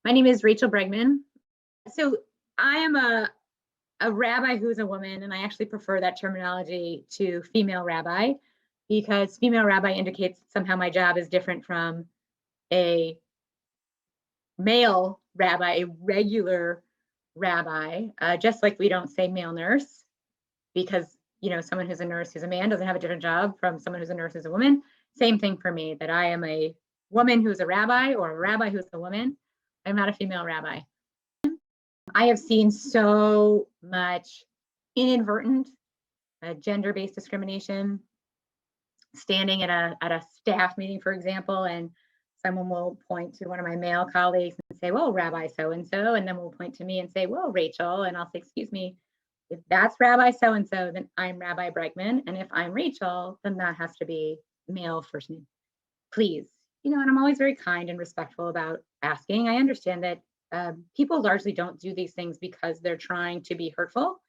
My name is Rachel Bregman. So I am a rabbi who's a woman, and I actually prefer that terminology to female rabbi because female rabbi indicates somehow my job is different from a male rabbi, a regular rabbi, just like we don't say male nurse because, someone who's a nurse who's a man doesn't have a different job from someone who's a nurse who's a woman. Same thing for me, that I am a woman who's a rabbi or a rabbi who's a woman. I'm not a female rabbi. I have seen so much inadvertent gender-based discrimination. Standing at a staff meeting, for example, and someone will point to one of my male colleagues and say, "Well, Rabbi so and so," and then we'll point to me and say, "Well, Rachel," and I'll say, "Excuse me, if that's Rabbi so and so, then I'm Rabbi Bregman, and if I'm Rachel, then that has to be male first name, please." And I'm always very kind and respectful about asking. I understand that people largely don't do these things because they're trying to be hurtful.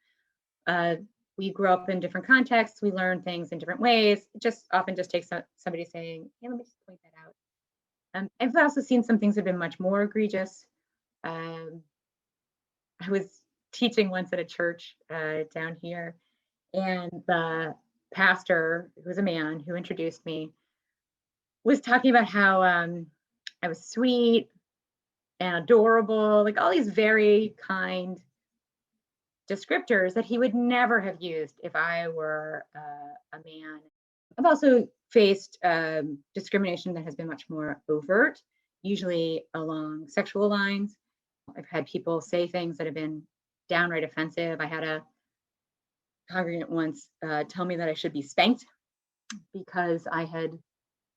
We grow up in different contexts. We learn things in different ways. It just often just takes somebody saying, "Hey, let me just point that out." I've also seen some things that have been much more egregious. I was teaching once at a church down here, and the pastor, who was a man who introduced me, was talking about how I was sweet and adorable, like all these very kind descriptors that he would never have used if I were a man. I've also faced discrimination that has been much more overt, usually along sexual lines. I've had people say things that have been downright offensive. I had a congregant once tell me that I should be spanked because I had,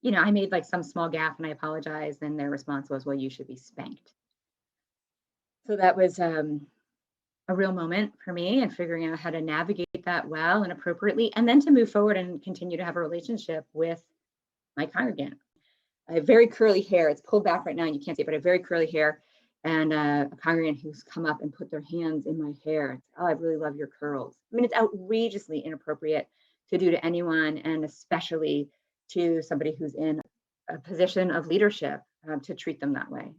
I made like some small gaffe and I apologized, and their response was, "Well, you should be spanked." So that was a real moment for me, and figuring out how to navigate that well and appropriately, and then to move forward and continue to have a relationship with my congregant. I have very curly hair. It's pulled back right now and you can't see it, but I have very curly hair, and a congregant who's come up and put their hands in my hair. "Oh, I really love your curls." I mean, it's outrageously inappropriate to do to anyone, and especially to somebody who's in a position of leadership, to treat them that way.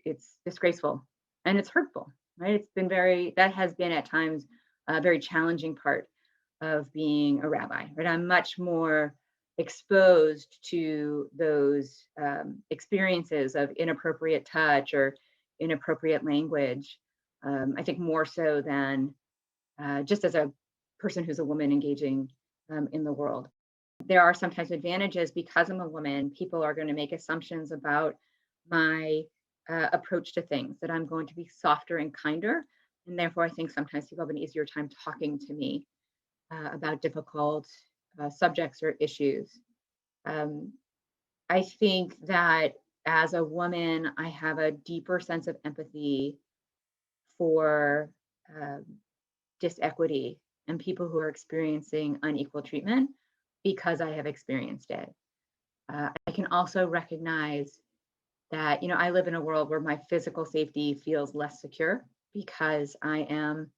It's disgraceful and it's hurtful, right? That has been at times a very challenging part of being a rabbi, right? I'm much more exposed to those experiences of inappropriate touch or inappropriate language. I think more so than just as a person who's a woman engaging in the world. There are sometimes advantages because I'm a woman. People are going to make assumptions about my approach to things, that I'm going to be softer and kinder. And therefore, I think sometimes people have an easier time talking to me about difficult subjects or issues. I think that as a woman, I have a deeper sense of empathy for disequity and people who are experiencing unequal treatment because I have experienced it. I can also recognize that, I live in a world where my physical safety feels less secure because I am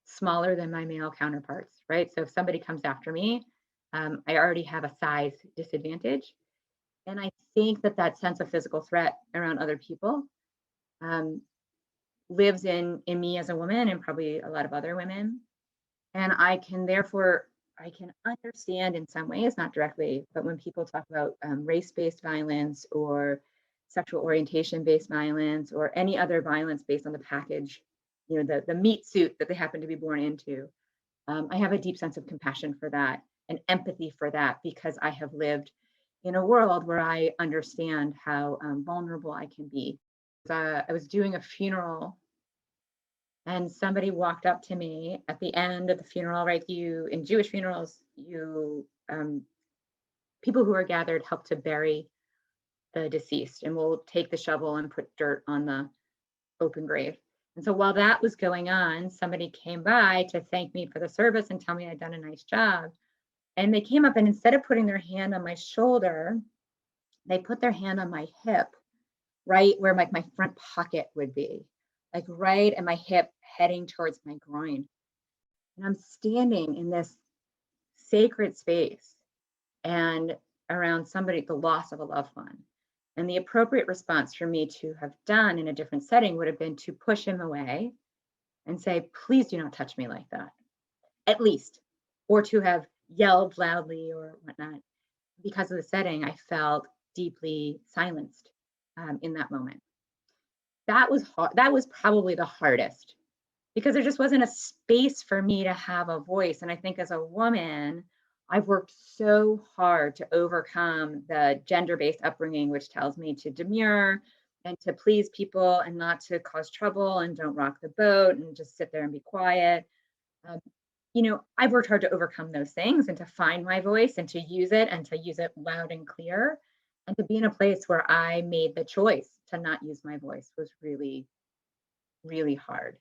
smaller than my male counterparts, right? So if somebody comes after me, I already have a size disadvantage. And I think that sense of physical threat around other people lives in me as a woman, and probably a lot of other women. And I can understand in some ways, not directly, but when people talk about race-based violence or sexual orientation-based violence or any other violence based on the package, the meat suit that they happen to be born into, I have a deep sense of compassion for that and empathy for that, because I have lived in a world where I understand how vulnerable I can be. I was doing a funeral, and somebody walked up to me at the end of the funeral, right? In Jewish funerals, people who are gathered help to bury the deceased, and we'll take the shovel and put dirt on the open grave. And so while that was going on, somebody came by to thank me for the service and tell me I'd done a nice job. And they came up, and instead of putting their hand on my shoulder, they put their hand on my hip, right where my front pocket would be, like right at my hip, heading towards my groin. And I'm standing in this sacred space and around the loss of a loved one. And the appropriate response for me to have done in a different setting would have been to push him away and say, please do not touch me like that, at least, or to have yelled loudly or whatnot. Because of the setting, I felt deeply silenced in that moment. That was hard. That was probably the hardest because there just wasn't a space for me to have a voice. And I think as a woman, I've worked so hard to overcome the gender based upbringing, which tells me to demur and to please people and not to cause trouble and don't rock the boat and just sit there and be quiet. Um, I've worked hard to overcome those things and to find my voice and to use it loud and clear. And to be in a place where I made the choice to not use my voice was really, really hard.